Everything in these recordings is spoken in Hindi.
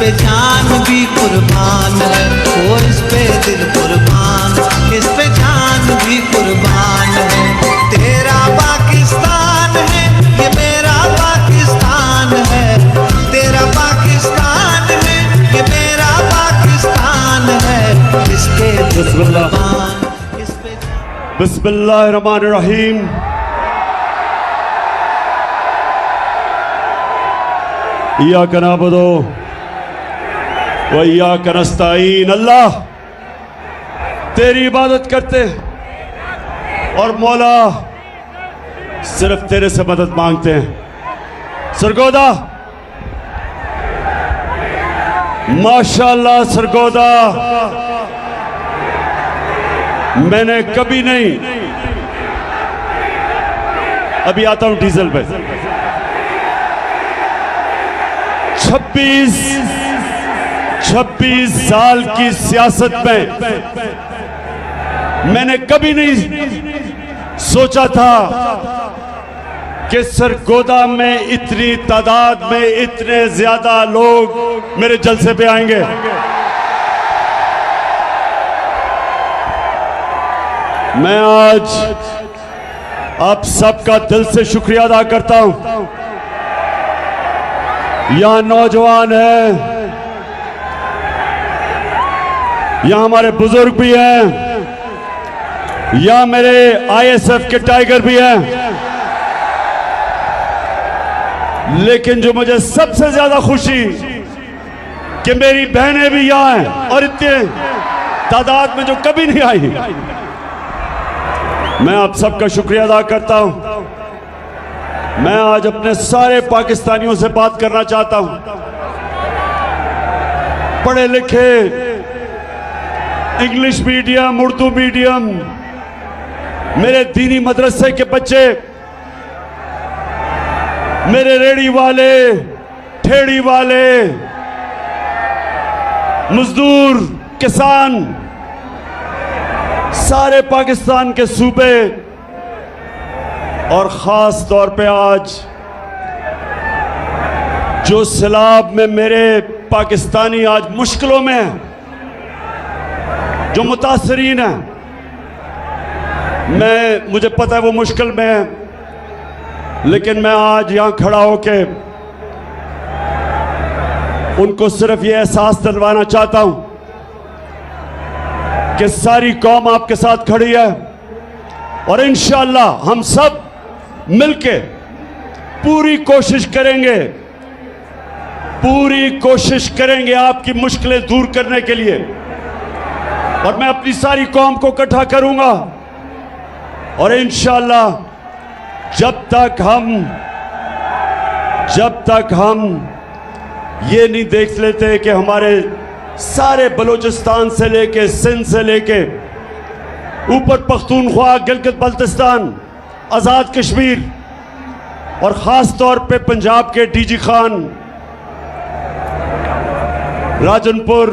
पे जान भी कुर्बान है, वो इस पे दिल कुर्बान, इस पे जान भी कुर्बान है। तेरा पाकिस्तान है, ये मेरा पाकिस्तान है, तेरा पाकिस्तान है, ये मेरा पाकिस्तान है, इस पे दिल कुर्बान, इस पे जान। बिस्मिल्लाहिर्रहमानिर्रहीम। इय्याका नअबुदु व इय्याका नस्तईन। अल्लाह तेरी इबादत करते और मौला सिर्फ तेरे से मदद मांगते हैं। सरगोदा माशाअल्लाह, सरगोदा मैंने कभी नहीं, अभी आता हूं डीजल पे, 26 साल की सियासत में मैंने कभी नहीं सोचा था कि सरगोदा में इतनी तादाद में इतने ज्यादा लोग मेरे जलसे पे आएंगे। मैं आज आप सबका दिल से शुक्रिया अदा करता हूं। यहां नौजवान हैं, यहां हमारे बुजुर्ग भी हैं, यहां मेरे आईएसएफ के टाइगर भी हैं, लेकिन जो मुझे सबसे ज्यादा खुशी कि मेरी बहनें भी यहां हैं और इतने तादाद में जो कभी नहीं आई। मैं आप सबका शुक्रिया अदा करता हूं। मैं आज अपने सारे पाकिस्तानियों से बात करना चाहता हूं। पढ़े लिखे, इंग्लिश मीडियम, उर्दू मीडियम, मेरे दीनी मदरसे के बच्चे, मेरे रेड़ी वाले, ठेड़ी वाले, मजदूर, किसान, सारे पाकिस्तान के सूबे और खास तौर पे आज जो सैलाब में मेरे पाकिस्तानी आज मुश्किलों में हैं, जो मुतासरीन हैं, मुझे पता है वो मुश्किल में है, लेकिन मैं आज यहां खड़ा होके उनको सिर्फ ये एहसास दिलवाना चाहता हूं कि सारी कौम आपके साथ खड़ी है और इंशाअल्लाह हम सब मिलके पूरी कोशिश करेंगे आपकी मुश्किलें दूर करने के लिए। और मैं अपनी सारी कौम को इकट्ठा करूंगा और इंशाअल्लाह जब तक हम ये नहीं देख लेते कि हमारे सारे बलूचिस्तान से लेके सिंध से लेके ऊपर पख्तूनख्वा, गिलगित बल्तिस्तान, आज़ाद कश्मीर और ख़ास तौर पे पंजाब के डीजी खान, राजनपुर,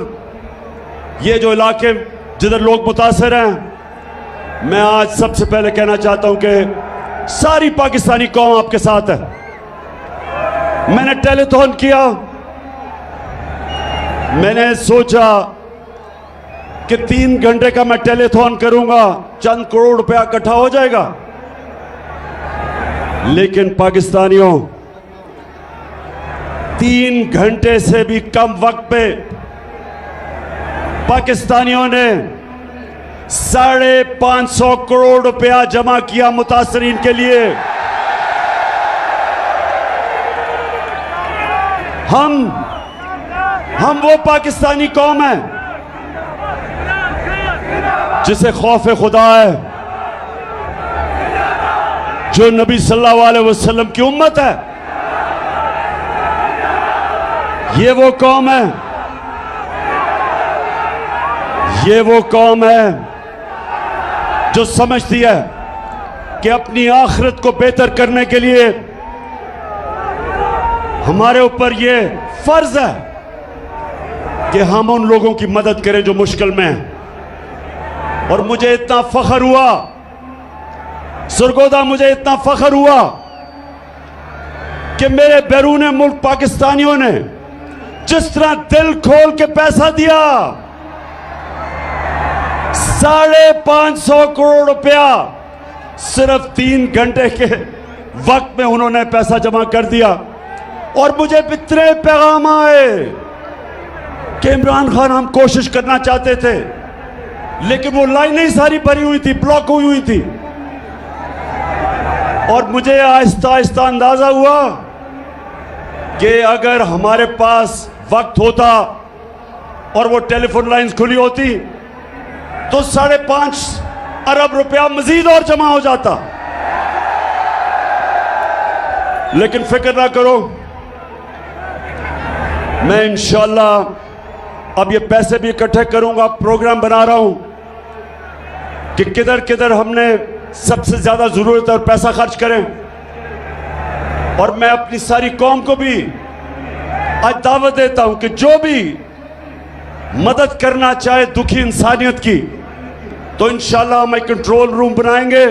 ये जो इलाके जिधर लोग मुतासर हैं, मैं आज सबसे पहले कहना चाहता हूं कि सारी पाकिस्तानी कौम आपके साथ है। मैंने टेलीथॉन किया, मैंने सोचा कि 3 घंटे का मैं टेलीथॉन करूंगा, चंद करोड़ रुपया इकट्ठा हो जाएगा। लेकिन पाकिस्तानियों, 3 घंटे से भी कम वक्त पे पाकिस्तानियों ने 550 करोड़ रुपया जमा किया मुतासरीन के लिए। हम वो पाकिस्तानी कौम है जिसे खौफ खुदा है, जो नबी सल्लल्लाहु अलैहि वसल्लम की उम्मत है। ये वो कौम है, ये वो कौम है जो समझती है कि अपनी आखिरत को बेहतर करने के लिए हमारे ऊपर ये फर्ज है कि हम उन लोगों की मदद करें जो मुश्किल में हैं। और मुझे इतना फख्र हुआ सरगोदा, मुझे इतना फख्र हुआ कि मेरे बैरून मुल्क पाकिस्तानियों ने जिस तरह दिल खोल के पैसा दिया, 550 करोड़ रुपया सिर्फ 3 घंटे के वक्त में उन्होंने पैसा जमा कर दिया। और मुझे इतने पैगाम आए कि इमरान खान हम कोशिश करना चाहते थे, लेकिन वो लाइनें सारी भरी हुई थी, ब्लॉक हुई हुई थी। और मुझे आहिस्ता आहिस्ता अंदाजा हुआ कि अगर हमारे पास वक्त होता और वो टेलीफोन लाइंस खुली होती तो 5.5 अरब रुपया मजीद और जमा हो जाता। लेकिन फिक्र ना करो, मैं इंशाल्लाह अब ये पैसे भी इकट्ठे करूंगा। प्रोग्राम बना रहा हूं कि किधर किधर हमने सबसे ज्यादा जरूरत है और पैसा खर्च करें। और मैं अपनी सारी कौम को भी आज दावत देता हूं कि जो भी मदद करना चाहे दुखी इंसानियत की, तो इंशाल्लाह हम एक कंट्रोल रूम बनाएंगे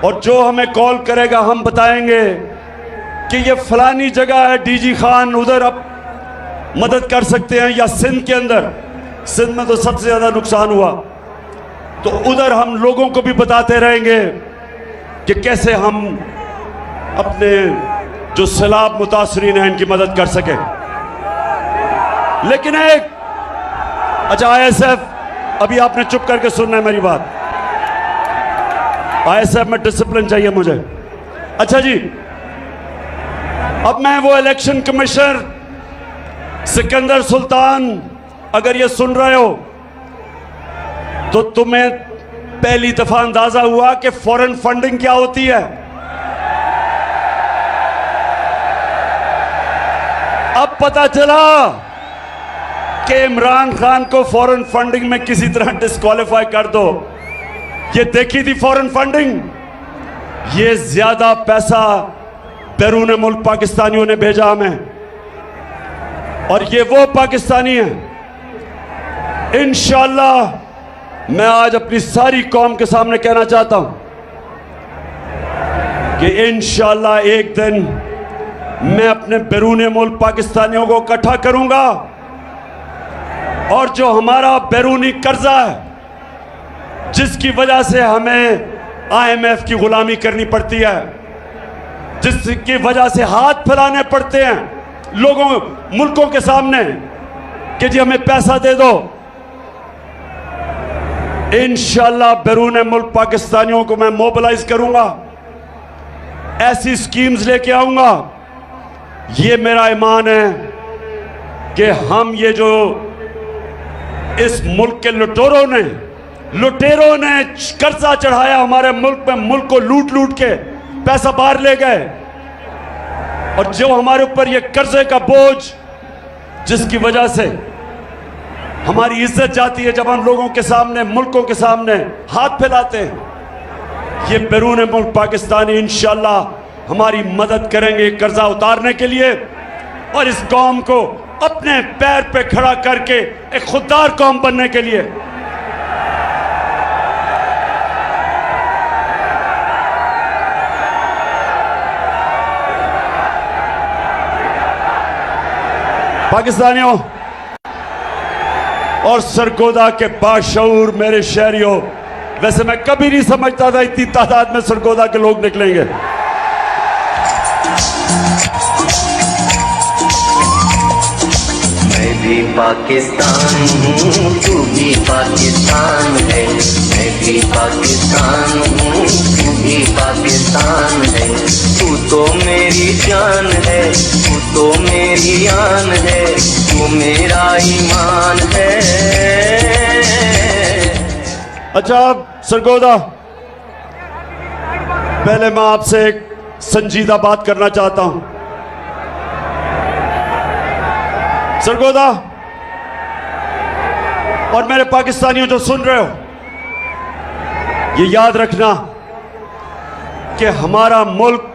और जो हमें कॉल करेगा हम बताएंगे कि ये फलानी जगह है, डीजी खान उधर अब मदद कर सकते हैं, या सिंध के अंदर, सिंध में तो सबसे ज्यादा नुकसान हुआ, तो उधर हम लोगों को भी बताते रहेंगे कि कैसे हम अपने जो सैलाब मुतासरीन हैं इनकी मदद कर सके। लेकिन एक अच्छा ISF, अभी आपने चुप करके सुनना है मेरी बात। ISF में डिसिप्लिन चाहिए मुझे। अच्छा जी, अब मैं वो इलेक्शन कमिश्नर सिकंदर सुल्तान, अगर ये सुन रहे हो तो तुम्हें पहली दफा अंदाजा हुआ कि फॉरेन फंडिंग क्या होती है। अब पता चला कि इमरान खान को फॉरेन फंडिंग में किसी तरह डिस्क्वालीफाई कर दो। ये देखी थी फॉरेन फंडिंग, ये ज्यादा पैसा बैरून मुल्क पाकिस्तानियों ने भेजा हमें, और ये वो पाकिस्तानी हैं। इंशाअल्लाह मैं आज अपनी सारी कौम के सामने कहना चाहता हूं कि इंशाअल्लाह एक दिन मैं अपने बैरून मुल्क पाकिस्तानियों को इकट्ठा करूंगा, और जो हमारा बैरूनी कर्जा है जिसकी वजह से हमें IMF की गुलामी करनी पड़ती है, जिसकी वजह से हाथ फैलाने पड़ते हैं लोगों मुल्कों के सामने कि जी हमें पैसा दे दो, इंशाअल्लाह बैरून मुल्क पाकिस्तानियों को मैं मोबिलाइज करूंगा, ऐसी स्कीम्स लेके आऊंगा। ये मेरा ईमान है कि हम ये जो इस मुल्क के लुटेरों ने कर्जा चढ़ाया हमारे मुल्क में, मुल्क को लूट लूट के पैसा बाहर ले गए, और जो हमारे ऊपर ये कर्जे का बोझ, जिसकी वजह से हमारी इज्जत जाती है जब हम लोगों के सामने, मुल्कों के सामने हाथ फैलाते हैं। ये बैरून मुल्क पाकिस्तानी इंशाअल्लाह हमारी मदद करेंगे कर्जा उतारने के लिए, और इस कौम को अपने पैर पे खड़ा करके एक खुददार कौम बनने के लिए। पाकिस्तानियों और सरगोदा के बाशऊर मेरे शहरियों, वैसे मैं कभी नहीं समझता था इतनी तादाद में सरगोदा के लोग निकलेंगे। मैं भी पाकिस्तान हूँ, तू भी पाकिस्तान है, मैं भी पाकिस्तान हूँ, तू भी पाकिस्तान है। तू तो मेरी जान है, तू तो मेरी आन है, तू मेरा ईमान है। अच्छा सरगोदा, पहले मैं आपसे एक संजीदा बात करना चाहता हूं। सरगोदा और मेरे पाकिस्तानियों जो सुन रहे हो, ये याद रखना कि हमारा मुल्क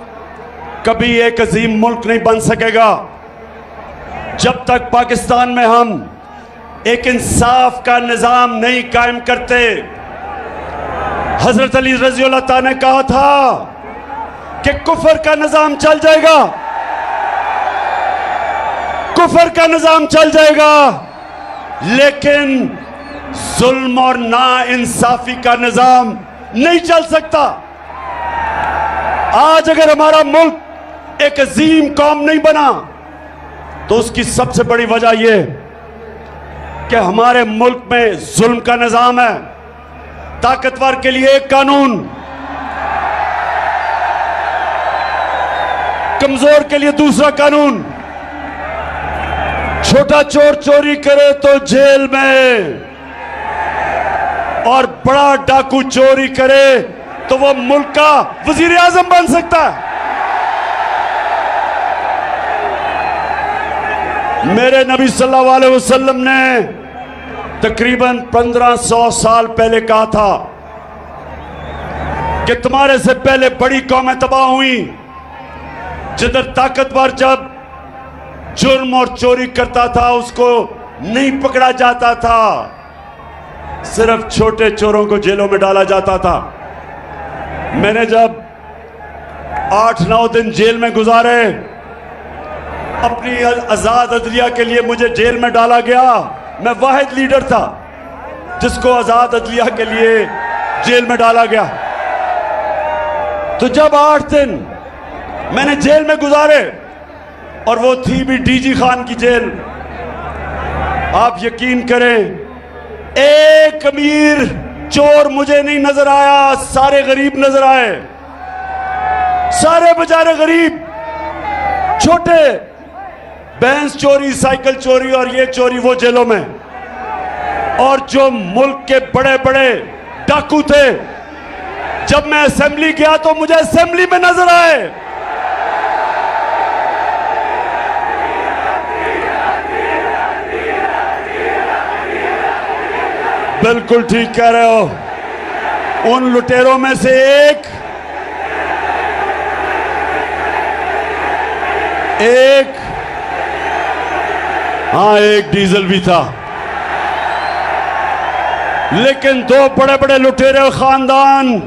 कभी एक अजीम मुल्क नहीं बन सकेगा जब तक पाकिस्तान में हम एक इंसाफ का निजाम नहीं कायम करते। हजरत अली रज़ियल्लाहु ताला ने कहा था कि कुफर का निजाम चल जाएगा, कुफर का निजाम चल जाएगा, लेकिन जुल्म और ना इंसाफी का निजाम नहीं चल सकता। आज अगर हमारा मुल्क एक अजीम कौम नहीं बना तो उसकी सबसे बड़ी वजह यह कि हमारे मुल्क में जुल्म का निजाम है। ताकतवर के लिए एक कानून, कमजोर के लिए दूसरा कानून। छोटा चोर चोरी करे तो जेल में, और बड़ा डाकू चोरी करे तो वो मुल्क का वजीर आजम बन सकता है। मेरे नबी सल्लल्लाहु अलैहि वसल्लम ने तकरीबन 1500 साल पहले कहा था कि तुम्हारे से पहले बड़ी कौमें तबाह हुई, जिधर ताकतवर जब जुर्म और चोरी करता था उसको नहीं पकड़ा जाता था, सिर्फ छोटे चोरों को जेलों में डाला जाता था। मैंने जब 8-9 दिन जेल में गुजारे, अपनी आजाद अदलिया के लिए मुझे जेल में डाला गया। मैं वाहिद लीडर था जिसको आजाद अदलिया के लिए जेल में डाला गया। तो जब 8 दिन मैंने जेल में गुजारे, और वो थी भी डीजी खान की जेल, आप यकीन करें एक अमीर चोर मुझे नहीं नजर आया, सारे गरीब नजर आए। सारे बेचारे गरीब, छोटे, भैंस चोरी, साइकिल चोरी और ये चोरी वो जेलों में। और जो मुल्क के बड़े बड़े डाकू थे, जब मैं असेंबली गया तो मुझे असेंबली में नजर आए। बिल्कुल ठीक कह रहे हो। उन लुटेरों में से एक हाँ, एक डीजल भी था। लेकिन दो बड़े बड़े लुटेरे खानदान,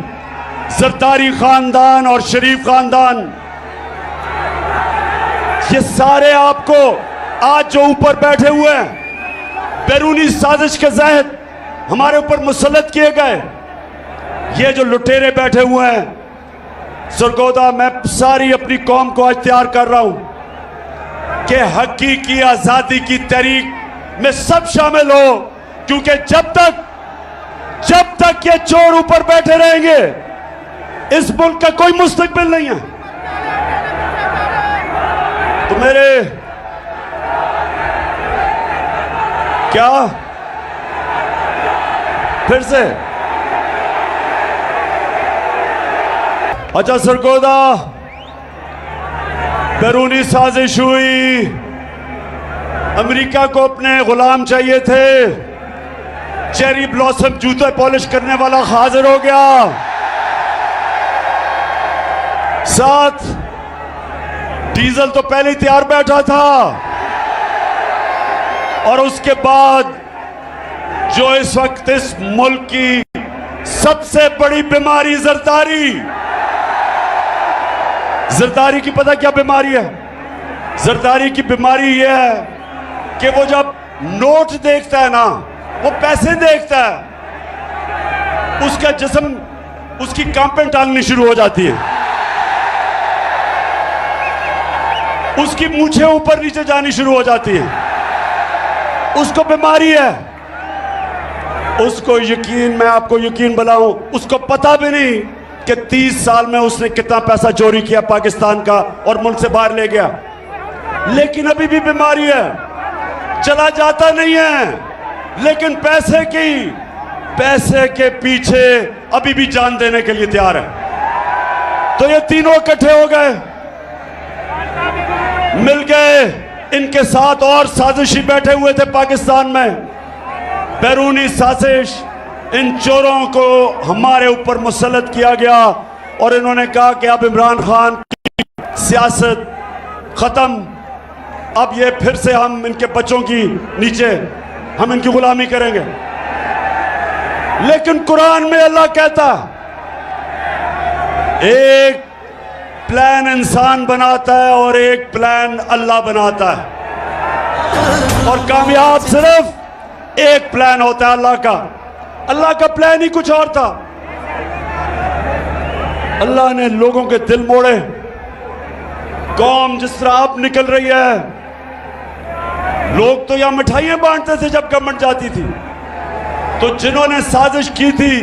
जरदारी खानदान और शरीफ खानदान, ये सारे आपको आज जो ऊपर बैठे हुए हैं, बैरूनी साजिश के तहत हमारे ऊपर मुसल्लत किए गए ये जो लुटेरे बैठे हुए हैं, सरगोदा, मैं सारी अपनी कौम को आज तैयार कर रहा हूं कि हकीकी आजादी की तहरीक में सब शामिल हो, क्योंकि जब तक ये चोर ऊपर बैठे रहेंगे इस मुल्क का कोई मुस्तकबिल नहीं है। तो मेरे क्या फिर से अच्छा सरगोदा, बैरूनी साजिश हुई, अमेरिका को अपने गुलाम चाहिए थे, चेरी ब्लॉसम जूते पॉलिश करने वाला हाजिर हो गया, साथ डीजल तो पहले ही तैयार बैठा था, और उसके बाद जो इस वक्त इस मुल्क की सबसे बड़ी बीमारी जरदारी की पता क्या बीमारी है? जरदारी की बीमारी यह है कि वो जब नोट देखता है ना, वो पैसे देखता है, उसका जिस्म, उसकी कांपें टांगनी शुरू हो जाती है, उसकी मूछें ऊपर नीचे जानी शुरू हो जाती है, उसको बीमारी है। उसको यकीन, मैं आपको यकीन बनाऊं, उसको पता भी नहीं कि 30 साल में उसने कितना पैसा चोरी किया पाकिस्तान का और मुल्क से बाहर ले गया, लेकिन अभी भी बीमारी है, चला जाता नहीं है, लेकिन पैसे के पीछे अभी भी जान देने के लिए तैयार है। तो ये तीनों इकट्ठे हो गए, मिल गए, इनके साथ और साजिशी बैठे हुए थे पाकिस्तान में, बैरूनी साजिश, इन चोरों को हमारे ऊपर मुसल्लत किया गया, और इन्होंने कहा कि अब इमरान खान की सियासत खत्म, अब ये फिर से हम इनके बच्चों की नीचे हम इनकी गुलामी करेंगे। लेकिन कुरान में अल्लाह कहता, एक प्लान इंसान बनाता है और एक प्लान अल्लाह बनाता है। और कामयाब सिर्फ एक प्लान होता है अल्लाह का प्लान ही कुछ और था। अल्लाह ने लोगों के दिल मोड़े। कौम जिस तरह अब निकल रही है, लोग तो यहां मिठाइयां बांटते थे जब गवर्नमेंट जाती थी, तो जिन्होंने साजिश की थी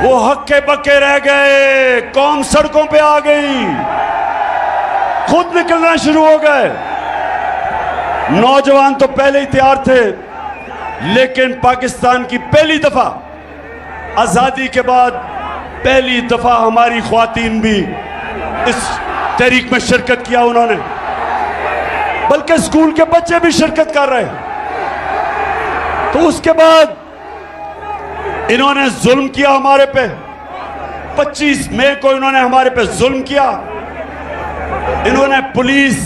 वो हक्के बक्के रह गए। कौम सड़कों पे आ गई, खुद निकलना शुरू हो गए। नौजवान तो पहले ही तैयार थे, लेकिन पाकिस्तान की पहली दफा आजादी के बाद पहली दफा हमारी ख्वातीन भी इस तहरीक में शिरकत किया उन्होंने, बल्कि स्कूल के बच्चे भी शिरकत कर रहे हैं। तो उसके बाद इन्होंने जुल्म किया हमारे पे। 25 मई को इन्होंने हमारे पे जुल्म किया। इन्होंने पुलिस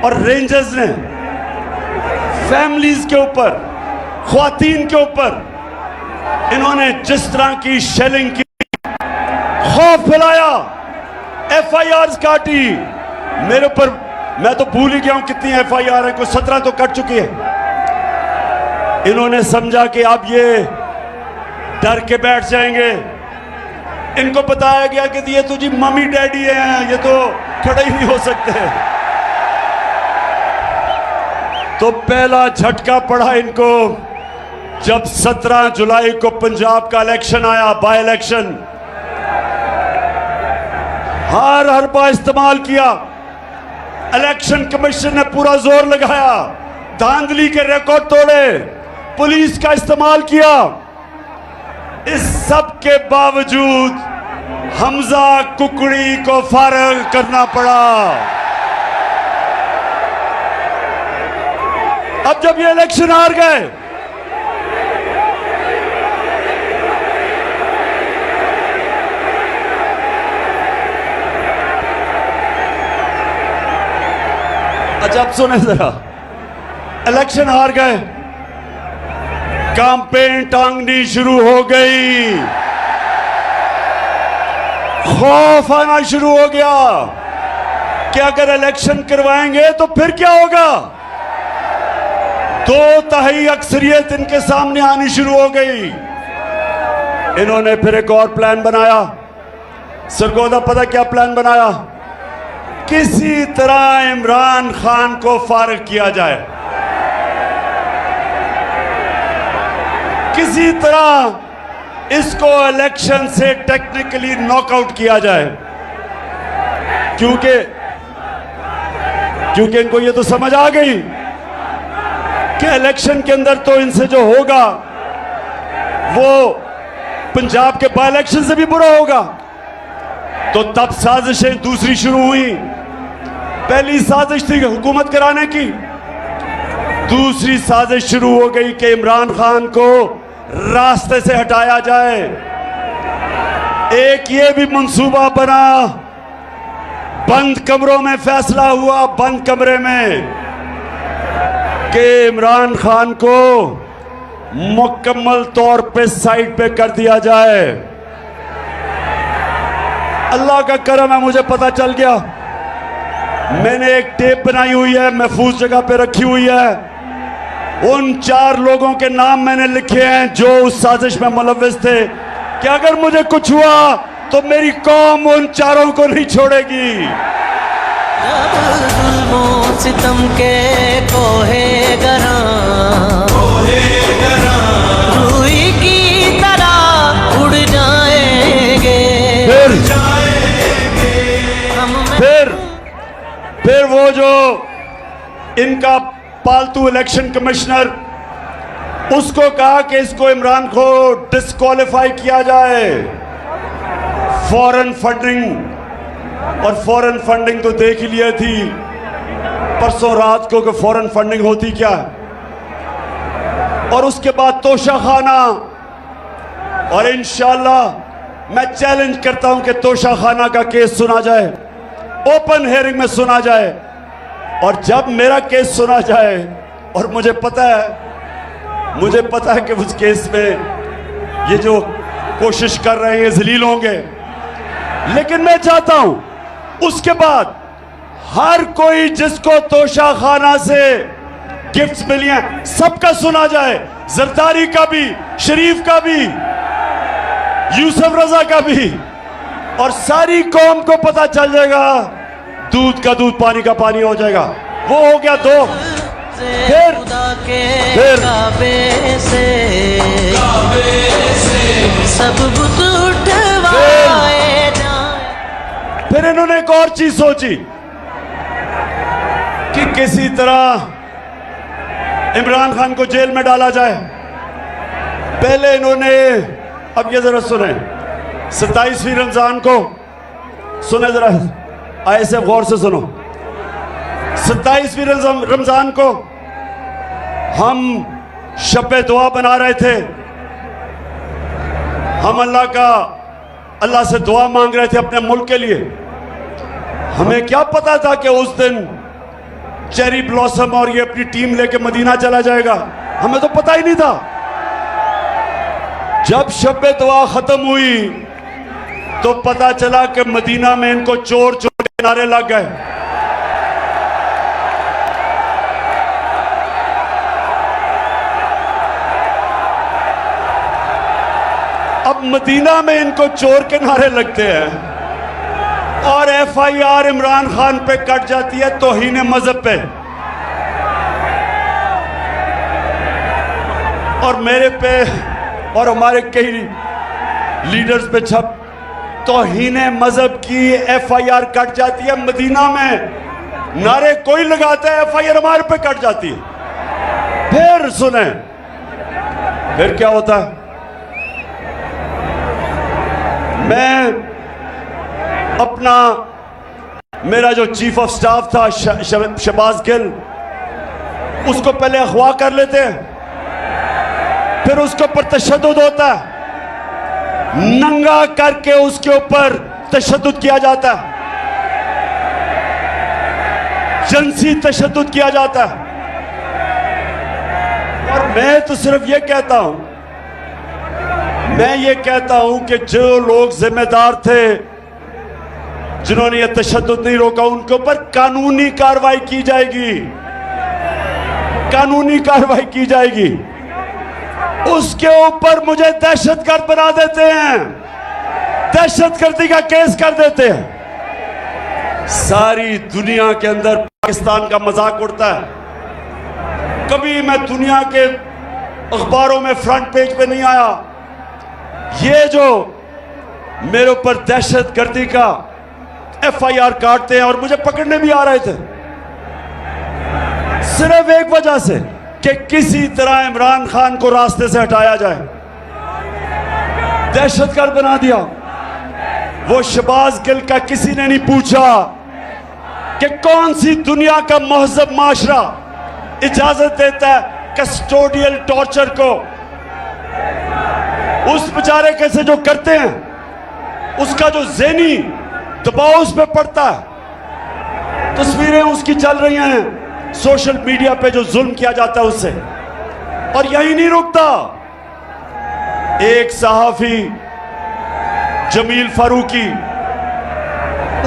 और रेंजर्स ने फैमिलीज के ऊपर, ख्वातीन के ऊपर इन्होंने जिस तरह की शेलिंग की, खौफ फैलाया, FIRs काटी मेरे ऊपर। मैं तो भूल ही गया हूं कितनी FIR है, कोई 17 तो कट चुकी है। इन्होंने समझा कि अब ये डर के बैठ जाएंगे। इनको बताया गया कि ये तो जी मम्मी डैडी हैं, ये तो खड़े ही नहीं हो सकते। तो पहला झटका पड़ा इनको जब 17 जुलाई को पंजाब का इलेक्शन आया, बाय इलेक्शन। हर हरबा इस्तेमाल किया। इलेक्शन कमीशन ने पूरा जोर लगाया, धांधली के रिकॉर्ड तोड़े, पुलिस का इस्तेमाल किया। इस सब के बावजूद हमजा कुकड़ी को फारग करना पड़ा। अब जब ये इलेक्शन हार गए, अच्छा अब सुने जरा, इलेक्शन हार गए, कैंपेन टांगनी शुरू हो गई, खौफ आना शुरू हो गया कि अगर इलेक्शन करवाएंगे तो फिर क्या होगा। 2/3 अक्सरियत इनके सामने आनी शुरू हो गई। इन्होंने फिर एक और प्लान बनाया। सरगोदा पता क्या प्लान बनाया? किसी तरह इमरान खान को फारिग किया जाए, किसी तरह इसको इलेक्शन से टेक्निकली नॉकआउट किया जाए, क्योंकि इनको ये तो समझ आ गई कि इलेक्शन के अंदर तो इनसे जो होगा वो पंजाब के बाय इलेक्शन से भी बुरा होगा। तो तब साजिशें दूसरी शुरू हुई। पहली साजिश थी हुकूमत कराने की, दूसरी साजिश शुरू हो गई कि इमरान खान को रास्ते से हटाया जाए। एक ये भी मंसूबा बना, बंद कमरों में फैसला हुआ, बंद कमरे में, कि इमरान खान को मुकम्मल तौर पे साइड पे कर दिया जाए। अल्लाह का करम है, मुझे पता चल गया। मैंने एक टेप बनाई हुई है, महफूज जगह पे रखी हुई है। उन 4 लोगों के नाम मैंने लिखे हैं जो उस साजिश में मुलव्विस थे, कि अगर मुझे कुछ हुआ तो मेरी कौम उन 4 को नहीं छोड़ेगी। सितम के कोहे गरा रूई की तरह उड़ जाएंगे। फिर वो जो इनका पालतू इलेक्शन कमिश्नर, उसको कहा कि इसको इमरान को डिस्क्वालीफाई किया जाए। फॉरेन फंडिंग, और फॉरेन फंडिंग तो देख ही लिया थी परसों रात को कि फॉरेन फंडिंग होती क्या है। और उसके बाद तोशाखाना, और इंशाल्लाह मैं चैलेंज करता हूं कि तोशाखाना का केस सुना जाए, ओपन हियरिंग में सुना जाए। और जब मेरा केस सुना जाए, और मुझे पता है कि उस केस में ये जो कोशिश कर रहे हैं जलील होंगे, लेकिन मैं चाहता हूं उसके बाद हर कोई जिसको तोशाखाना से गिफ्ट्स मिली हैं, सबका सुना जाए, जरदारी का भी, शरीफ का भी, यूसुफ रजा का भी, और सारी कौम को पता चल जाएगा, दूध का दूध पानी का पानी हो जाएगा। वो हो गया दो। फिर खुदा के फिर काबे से सब बुत उठवाए जाए। फिर इन्होंने एक और चीज सोची कि किसी तरह इमरान खान को जेल में डाला जाए। पहले इन्होंने, अब ये जरा सुने, 27वीं रमजान को सुने, जरा ऐसे गौर से सुनो। 27वीं रमजान को हम शब दुआ बना रहे थे, हम अल्लाह से दुआ मांग रहे थे अपने मुल्क के लिए। हमें क्या पता था कि उस दिन चेरी ब्लॉसम और ये अपनी टीम लेके मदीना चला जाएगा, हमें तो पता ही नहीं था। जब शब दुआ खत्म हुई तो पता चला कि मदीना में इनको चोर चोर के नारे लग गए। अब मदीना में इनको चोर के नारे लगते हैं और FIR इमरान खान पे कट जाती है तौहीन मजहब पे। और मेरे पे और हमारे कई लीडर्स पे छप तौहीन मजहब की FIR कट जाती है मदीना में। नारे कोई लगाता है, FIR हमारे पे कट जाती है। फिर सुने, फिर क्या होता है। मैं अपना, मेरा जो चीफ ऑफ स्टाफ था शहबाज गिल, उसको पहले अगवा कर लेते हैं, फिर उसके ऊपर तशद्दुद होता है, नंगा करके उसके ऊपर तशद्दुद किया जाता है, जिनसी तशद्दुद किया जाता है। और मैं तो सिर्फ ये कहता हूं, मैं ये कहता हूं कि जो लोग जिम्मेदार थे, जिन्होंने ये तशद्दुद नहीं रोका, उनके ऊपर कानूनी कार्रवाई की जाएगी, कानूनी कार्रवाई की जाएगी। उसके ऊपर मुझे दहशतगर्द बना देते हैं, दहशतगर्दी का केस कर देते हैं। सारी दुनिया के अंदर पाकिस्तान का मजाक उड़ता है। कभी मैं दुनिया के अखबारों में फ्रंट पेज पे नहीं आया। ये जो मेरे ऊपर दहशतगर्दी का FIR काटते हैं और मुझे पकड़ने भी आ रहे थे, सिर्फ एक वजह से कि किसी तरह इमरान खान को रास्ते से हटाया जाए, दहशतगर्द बना दिया। वो शहबाज गिल का किसी ने नहीं पूछा कि कौन सी दुनिया का महजब माशरा इजाजत देता है कस्टोडियल टॉर्चर को। उस बेचारे कैसे जो करते हैं, उसका जो ज़हनी दबाव उस पर पड़ता है। तस्वीरें उसकी चल रही हैं सोशल मीडिया पे, जो जुल्म किया जाता है उससे। और यही नहीं रुकता, एक सहाफी जमील फारूकी,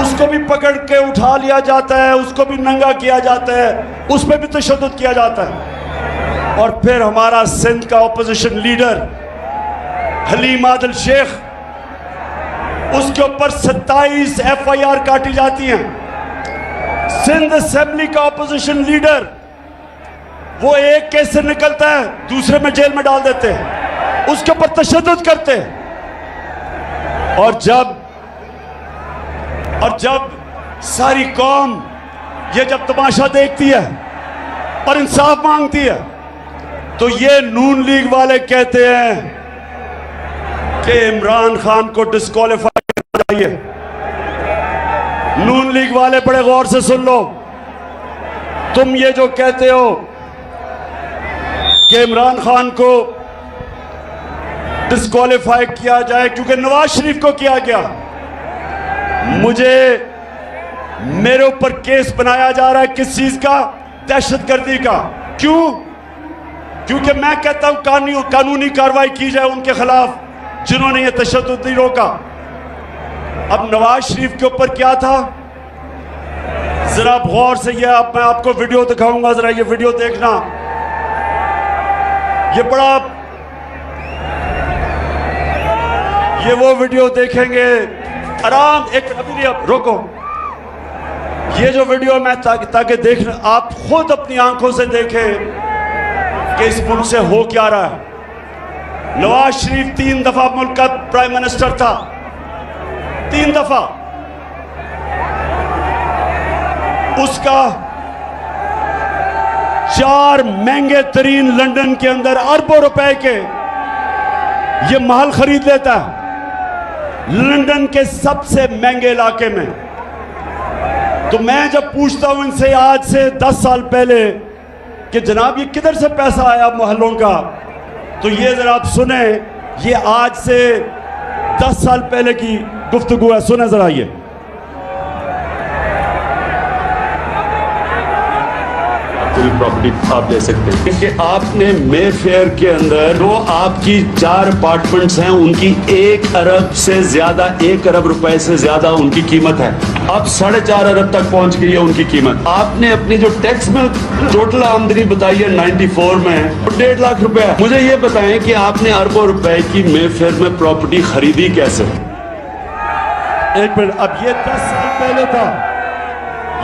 उसको भी पकड़ के उठा लिया जाता है, उसको भी नंगा किया जाता है, उस पर भी तशद्दुद किया जाता है। और फिर हमारा सिंध का ऑपोजिशन लीडर हलीम आदिल शेख, उसके ऊपर 27 FIR काटी जाती हैं। सिंध असेंबली का ऑपोजिशन लीडर, वो एक केस से निकलता है दूसरे में जेल में डाल देते हैं, उसके ऊपर तशद्दुद करते हैं। और जब सारी कौम ये जब तमाशा देखती है और इंसाफ मांगती है, तो ये नून लीग वाले कहते हैं कि इमरान खान को डिस्क्वालीफाई करना चाहिए। नून लीग वाले बड़े गौर से सुन लो, तुम ये जो कहते हो कि इमरान खान को डिस्क्वालीफाई किया जाए क्योंकि नवाज शरीफ को किया गया, मेरे ऊपर केस बनाया जा रहा है किस चीज का? दहशतगर्दी का। क्यों? क्योंकि मैं कहता हूं कानूनी कार्रवाई की जाए उनके खिलाफ जिन्होंने ये तशद्दुद नहीं रोका। अब नवाज शरीफ के ऊपर क्या था, जरा गौर से, ये अब मैं आपको वीडियो दिखाऊंगा, जरा ये वीडियो देखना। ये वो वीडियो देखेंगे आराम एक अभी नहीं, अब रोको। ये जो वीडियो मैं ताकि देख आप खुद अपनी आंखों से देखें कि इस मुल्क से हो क्या रहा है। नवाज शरीफ 3 दफा मुल्क का प्राइम मिनिस्टर था, 3 दफा। उसका 4 महंगे तरीन लंदन के अंदर अरबों रुपए के ये महल खरीद लेता है, लंदन के सबसे महंगे इलाके में। तो मैं जब पूछता हूं इनसे आज से 10 साल पहले कि जनाब ये किधर से पैसा आया महलों का, तो ये जरा आप सुने, ये आज से 10 साल पहले की गुफ्तगू है, सुने जरा ये। पूरी प्रॉपर्टी आप ले सकते हैं क्योंकि आपने मे फेयर के अंदर जो आपकी 4 अपार्टमेंट्स हैं उनकी 1 अरब से ज्यादा, 1 अरब रुपए से ज्यादा उनकी कीमत है। अब 4.5 अरब तक पहुंच गई है उनकी कीमत। आपने अपनी जो टैक्स में टोटल आमदनी बताई है 94 में 1.5 लाख रुपए है। मुझे ये बताएं कि आपने अरबों रुपए की मे फेयर में प्रॉपर्टी खरीदी कैसे? एक मिनट, अब ये 10 साल पहले था,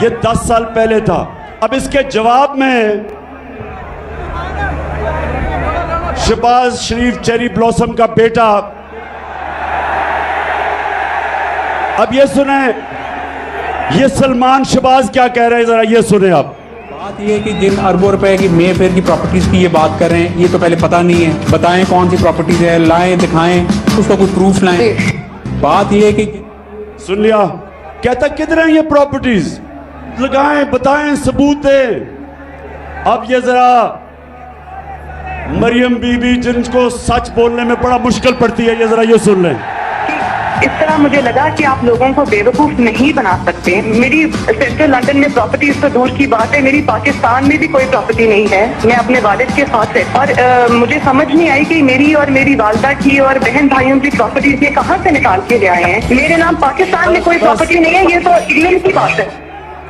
ये 10 साल पहले था। अब इसके जवाब में शहबाज शरीफ चेरी ब्लॉसम का बेटा, अब ये सुने, ये सलमान शहबाज क्या कह रहे हैं, जरा ये सुने आप। बात ये है कि जिन अरबों रुपए की मे फेयर की प्रॉपर्टीज की ये बात कर रहे हैं, ये तो पहले पता नहीं है। बताएं कौन सी प्रॉपर्टीज है, लाएं दिखाएं, उसका कोई प्रूफ लाएं। बात ये है कि सुन लिया, कहता किधर है ये प्रॉपर्टीज, लगाएं, बताएं, सबूत दें। अब ये जरा मरियम बीबी जिनको सच बोलने में बड़ा मुश्किल पड़ती है, ये जरा ये सुन लें। इस तरह मुझे लगा कि आप लोगों को बेवकूफ नहीं बना सकते। मेरी सेंट्रल लंदन में प्रॉपर्टी तो दूर की बात है, मेरी पाकिस्तान में भी कोई प्रॉपर्टी नहीं है। मैं अपने वालिद के साथ है और मुझे समझ नहीं आई कि मेरी और मेरी वालदा की और बहन भाइयों की प्रॉपर्टीज ये कहाँ से निकाल के ले आए हैं। मेरे नाम पाकिस्तान में कोई प्रॉपर्टी नहीं है, ये तो इंग्लैंड की बात है।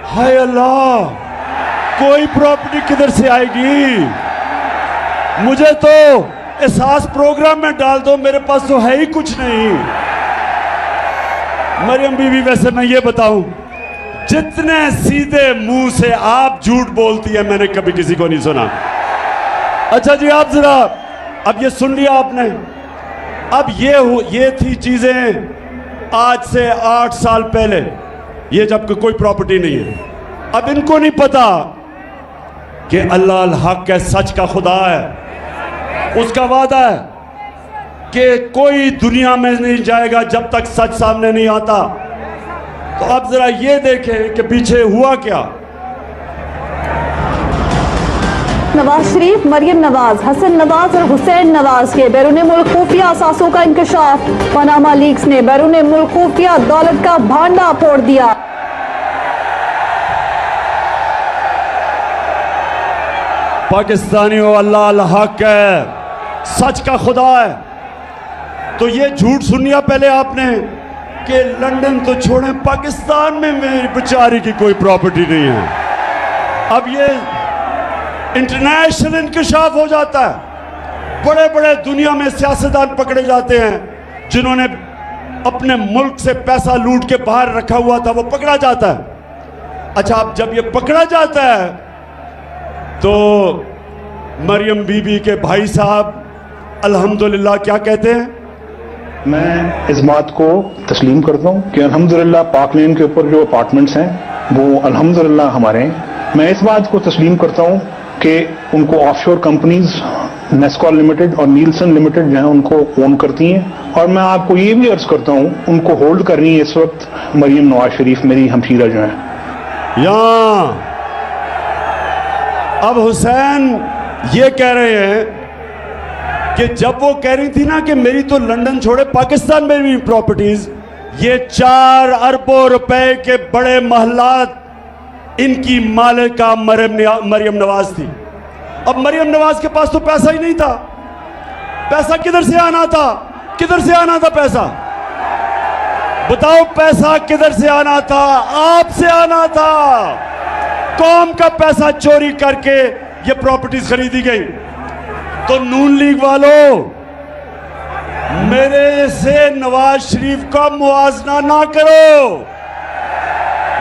हाय अल्लाह, कोई प्रॉपर्टी किधर से आएगी? मुझे तो एहसास प्रोग्राम में डाल दो, मेरे पास तो है ही कुछ नहीं। मरियम बीवी, वैसे मैं ये बताऊं, जितने सीधे मुंह से आप झूठ बोलती है मैंने कभी किसी को नहीं सुना। अच्छा जी, आप जरा अब ये सुन लिया आपने। अब ये थी चीजें आज से 8 साल पहले, ये जब कोई प्रॉपर्टी नहीं है। अब इनको नहीं पता कि अल्लाह अल हक है, सच का खुदा है, उसका वादा है कि कोई दुनिया में नहीं जाएगा जब तक सच सामने नहीं आता। तो अब जरा ये देखें कि पीछे हुआ क्या। नवाज शरीफ, मरियम नवाज, हसन नवाज और हुसैन नवाज के बैरून मुल्क खुफिया असासों का इंकशाफ। पनामा लीक्स ने बैरून मुल्क खुफिया दौलत का भांडा फोड़ दिया। पाकिस्तानियों, अल्लाह अल हक है, सच का खुदा है। तो ये झूठ सुनिया पहले आपने कि लंदन तो छोड़ें, पाकिस्तान में मेरी बेचारी की कोई प्रॉपर्टी नहीं है। अब ये इंटरनेशनल इंकशाफ हो जाता है। बड़े बड़े दुनिया में सियासतदान पकड़े जाते हैं जिन्होंने अपने मुल्क से पैसा लूट के बाहर रखा हुआ था, वो पकड़ा जाता है। अच्छा, अब जब ये पकड़ा जाता है तो मरियम बीबी के भाई साहब अल्हम्दुलिल्लाह क्या कहते हैं? मैं इस बात को तस्लीम करता हूँ कि अल्हम्दुलिल्लाह पाक लेन के ऊपर जो अपार्टमेंट्स हैं वो अल्हम्दुलिल्लाह हमारे हैं। मैं इस बात को तस्लीम करता हूँ कि उनको ऑफशोर कंपनीज नेस्कॉल लिमिटेड और नीलसन लिमिटेड जो है उनको ओन करती हैं। और मैं आपको ये भी अर्ज करता हूँ उनको होल्ड कर रही है इस वक्त मरियम नवाज शरीफ, मेरी हमशीरा जो है। यहाँ अब हुसैन ये कह रहे हैं कि जब वो कह रही थी ना कि मेरी तो लंदन छोड़े पाकिस्तान में भी प्रॉपर्टीज, ये 4 अरबों रुपए के बड़े महलात इनकी मालिका मरियम नवाज थी। अब मरियम नवाज के पास तो पैसा ही नहीं था। पैसा किधर से आना था? किधर से आना था पैसा? बताओ, पैसा किधर से आना था? आपसे आना था। कौम का पैसा चोरी करके ये प्रॉपर्टीज खरीदी गई। तो नून लीग वालों, मेरे से नवाज शरीफ का मुआवजा ना करो।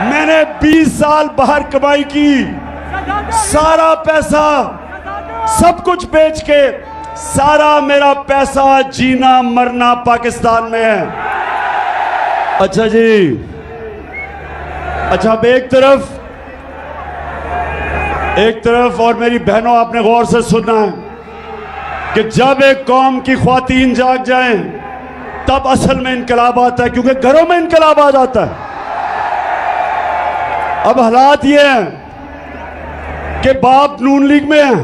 मैंने 20 साल बाहर कमाई की, सारा पैसा सब कुछ बेच के, सारा मेरा पैसा जीना मरना पाकिस्तान में है। अच्छा जी, अच्छा अब एक तरफ और मेरी बहनों, आपने गौर से सुनना है कि जब एक कौम की ख्वातीन जाग जाएं तब असल में इनकलाब आता है, क्योंकि घरों में इनकलाब आ जाता है। अब हालात ये हैं कि बाप नून लीग में है,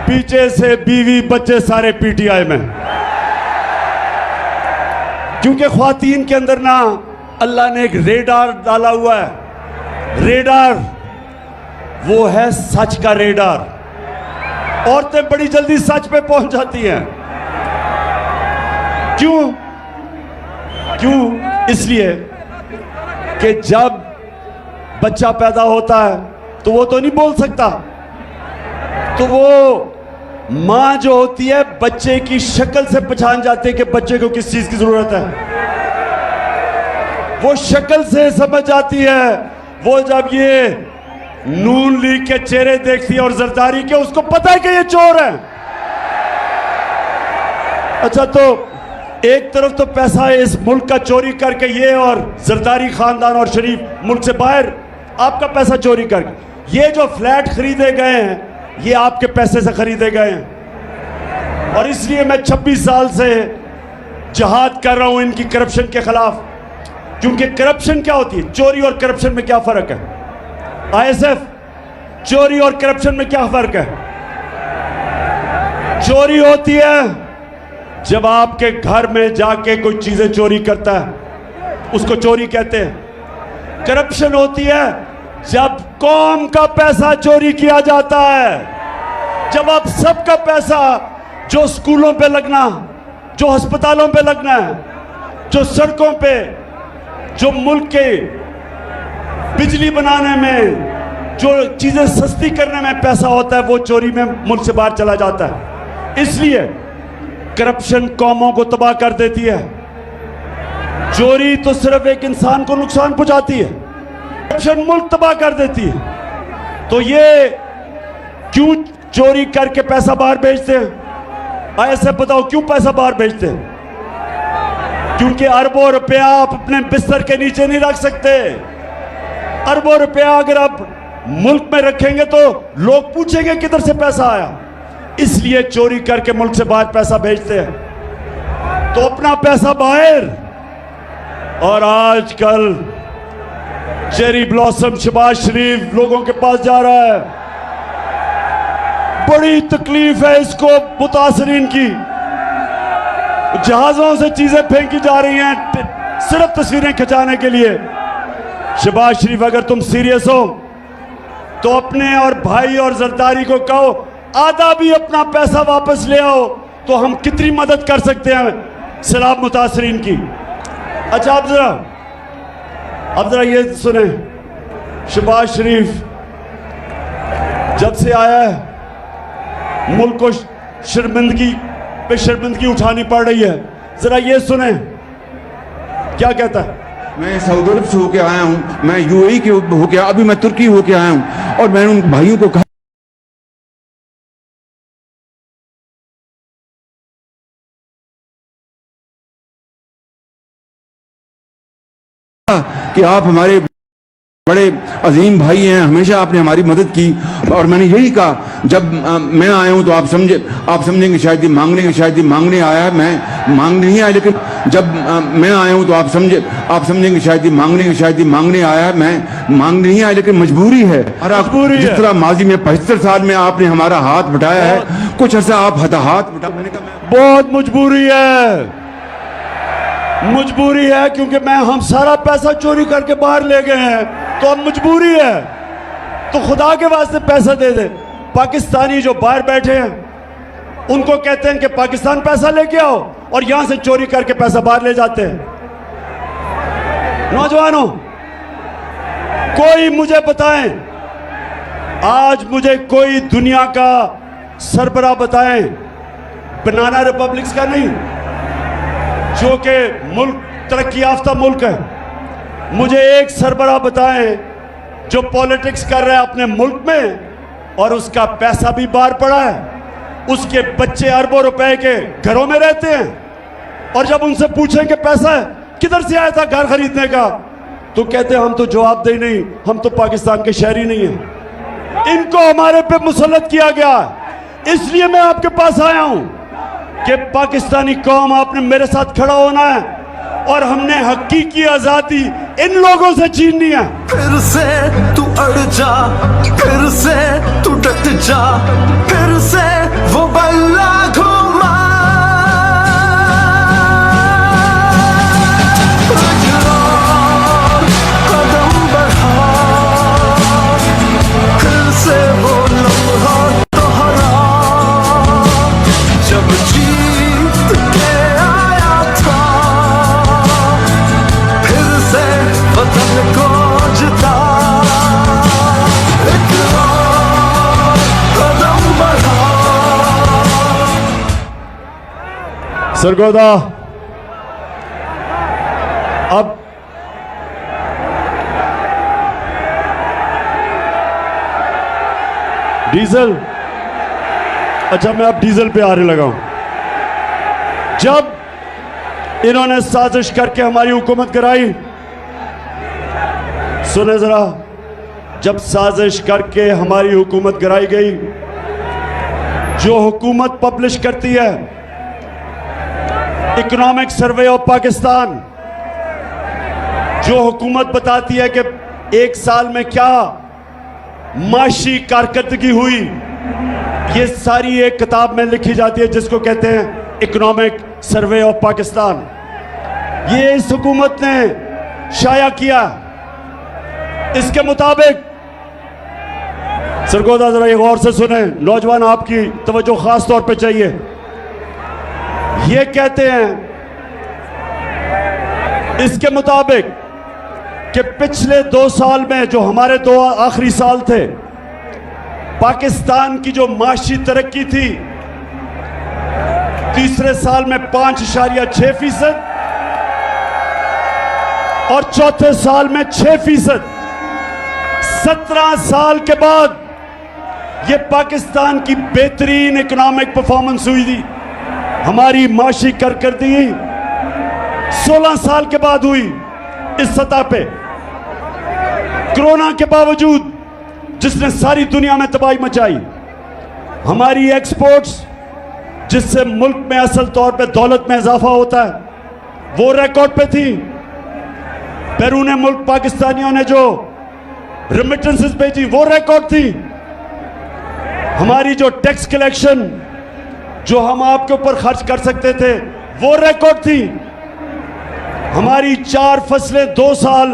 पीछे से बीवी बच्चे सारे पीटीआई में, क्योंकि ख्वातीन के अंदर ना अल्लाह ने एक रेडार डाला हुआ है। रेडार वो है सच का रेडार। औरतें बड़ी जल्दी सच पे पहुंच जाती हैं। क्यों? इसलिए कि जब बच्चा पैदा होता है तो वो तो नहीं बोल सकता, तो वो मां जो होती है बच्चे की शक्ल से पहचान जाती है कि बच्चे को किस चीज की जरूरत है। वो शक्ल से समझ जाती है। वो जब ये नून लीग के चेहरे देखती है और जरदारी के, उसको पता है कि ये चोर है। अच्छा, तो एक तरफ तो पैसा इस मुल्क का चोरी करके ये और जरदारी खानदान और शरीफ मुल्क से बाहर आपका पैसा चोरी करके, ये जो फ्लैट खरीदे गए हैं ये आपके पैसे से खरीदे गए हैं। और इसलिए मैं 26 साल से जहाद कर रहा हूं इनकी करप्शन के खिलाफ। क्योंकि करप्शन क्या होती है, चोरी और करप्शन में क्या फर्क है? आईएसएफ, चोरी और करप्शन में क्या फर्क है? चोरी होती है जब आपके घर में जाके कोई चीजें चोरी करता है, उसको चोरी कहते हैं। करप्शन होती है जब कौम का पैसा चोरी किया जाता है, जब आप सबका पैसा जो स्कूलों पे लगना, जो अस्पतालों पे लगना है, जो सड़कों पे, जो मुल्क के बिजली बनाने में, जो चीजें सस्ती करने में पैसा होता है, वो चोरी में मुल्क से बाहर चला जाता है। इसलिए करप्शन कौमों को तबाह कर देती है। चोरी तो सिर्फ एक इंसान को नुकसान पहुंचाती है, करप्शन मुल्क तबाह कर देती है। तो ये क्यों चोरी करके पैसा बाहर भेजते हैं? ऐसे बताओ क्यों पैसा बाहर भेजते हैं? क्योंकि अरबों रुपया आप अपने बिस्तर के नीचे नहीं रख सकते। अरबों रुपया अगर आप मुल्क में रखेंगे तो लोग पूछेंगे किधर से पैसा आया। इसलिए चोरी करके मुल्क से बाहर पैसा भेजते हैं, तो अपना पैसा बाहर। और आजकल चेरी ब्लॉसम शहबाज शरीफ लोगों के पास जा रहा है। बड़ी तकलीफ है इसको मुतासरीन की। जहाजों से चीजें फेंकी जा रही हैं सिर्फ तस्वीरें खिंचाने के लिए। शहबाज शरीफ, अगर तुम सीरियस हो तो अपने और भाई और जरदारी को कहो आधा भी अपना पैसा वापस ले आओ, तो हम कितनी मदद कर सकते हैं सैलाब मुतासरीन की। अच्छा, अब जरा ये सुने, शहबाज शरीफ जब से आया है मुल्क को शर्मिंदगी पे शर्मिंदगी उठानी पड़ रही है। जरा ये सुने क्या कहता है। मैं सऊदी अरब से होके आया हूँ, मैं यूएई के होके, अभी मैं तुर्की होके आया हूँ, और मैंने उन भाइयों को कहा कि आप हमारे बड़े अजीम भाई हैं, हमेशा आपने हमारी मदद की। और मैंने यही कहा, जब मैं आया हूं तो आप समझेंगे शायद ये मांगने आया है। मैं मांगने नहीं आया, लेकिन जब मैं आया हूं तो आप समझेंगे शायद ये मांगने आया है। मैं मांगने नहीं आया, लेकिन मजबूरी है। और जिस तरह माजी में 75 साल में आपने हमारा हाथ बटाया है, कुछ अर्सा आप हाथ बटा। मैंने कहा बहुत मजबूरी है क्योंकि हम सारा पैसा चोरी करके बाहर ले गए हैं, तो अब मजबूरी है। तो खुदा के वास्ते पैसा दे दे। पाकिस्तानी जो बाहर बैठे हैं उनको कहते हैं कि पाकिस्तान पैसा लेके आओ, और यहां से चोरी करके पैसा बाहर ले जाते हैं। नौजवानों, कोई मुझे बताएं, आज मुझे कोई दुनिया का सरबराह बताएं, बनाना रिपब्लिक्स का नहीं, जो कि मुल्क तरक्की याफ्ता मुल्क है। मुझे एक सरबराह बताएं जो पॉलिटिक्स कर रहा है अपने मुल्क में और उसका पैसा भी बाहर पड़ा है, उसके बच्चे अरबों रुपए के घरों में रहते हैं, और जब उनसे पूछें कि पैसा किधर से आया था घर खरीदने का, तो कहते हैं हम तो जवाबदेही नहीं, हम तो पाकिस्तान के शहरी नहीं हैं। इनको हमारे पे मुसल्लत किया गया, इसलिए मैं आपके पास आया हूं कि पाकिस्तानी कौम, आपने मेरे साथ खड़ा होना है और हमने हकीकी आजादी इन लोगों से छीननी है। फिर से तू अड़ जा, फिर से तू डट जा, फिर से वो बल्ला घुमा। कदम बढ़ा, फिर से वो लम्हा दोहरा, जब जीत के आया था, फिर से वतन को जिता। एक और कदम बढ़ा। सरगोदा, अब डीजल, अच्छा मैं अब डीजल पे आने लगा हूं। जब इन्होंने साजिश करके हमारी हुकूमत कराई, सुने जरा, जब साजिश करके हमारी हुकूमत गिराई गई, जो हुकूमत पब्लिश करती है इकोनॉमिक सर्वे ऑफ पाकिस्तान, जो हुकूमत बताती है कि एक साल में क्या माशी कारकर्दगी हुई, ये सारी एक किताब में लिखी जाती है जिसको कहते हैं इकोनॉमिक सर्वे ऑफ पाकिस्तान। ये इस हुकूमत ने शाया किया। इसके मुताबिक, सरगोदा जरा एक गौर से सुने, नौजवान आपकी तवज्जो खास तौर पे चाहिए। ये कहते हैं इसके मुताबिक कि पिछले 2 साल में, जो हमारे 2 आखिरी साल थे, पाकिस्तान की जो माशी तरक्की थी, तीसरे साल में 5.6% और चौथे साल में 6%। 17 साल के बाद ये पाकिस्तान की बेहतरीन इकोनॉमिक परफॉर्मेंस हुई थी। हमारी माशी कारकर्दगी 16 साल के बाद हुई इस सतह पे। कोरोना के बावजूद, जिसने सारी दुनिया में तबाही मचाई, हमारी एक्सपोर्ट्स, जिससे मुल्क में असल तौर पे दौलत में इजाफा होता है, वो रिकॉर्ड पे थी। बैरून मुल्क पाकिस्तानियों ने जो रेमिटेंसेस भेजी, वो रिकॉर्ड थी। हमारी जो टैक्स कलेक्शन, जो हम आपके ऊपर खर्च कर सकते थे, वो रिकॉर्ड थी। हमारी 4 फसलें 2 साल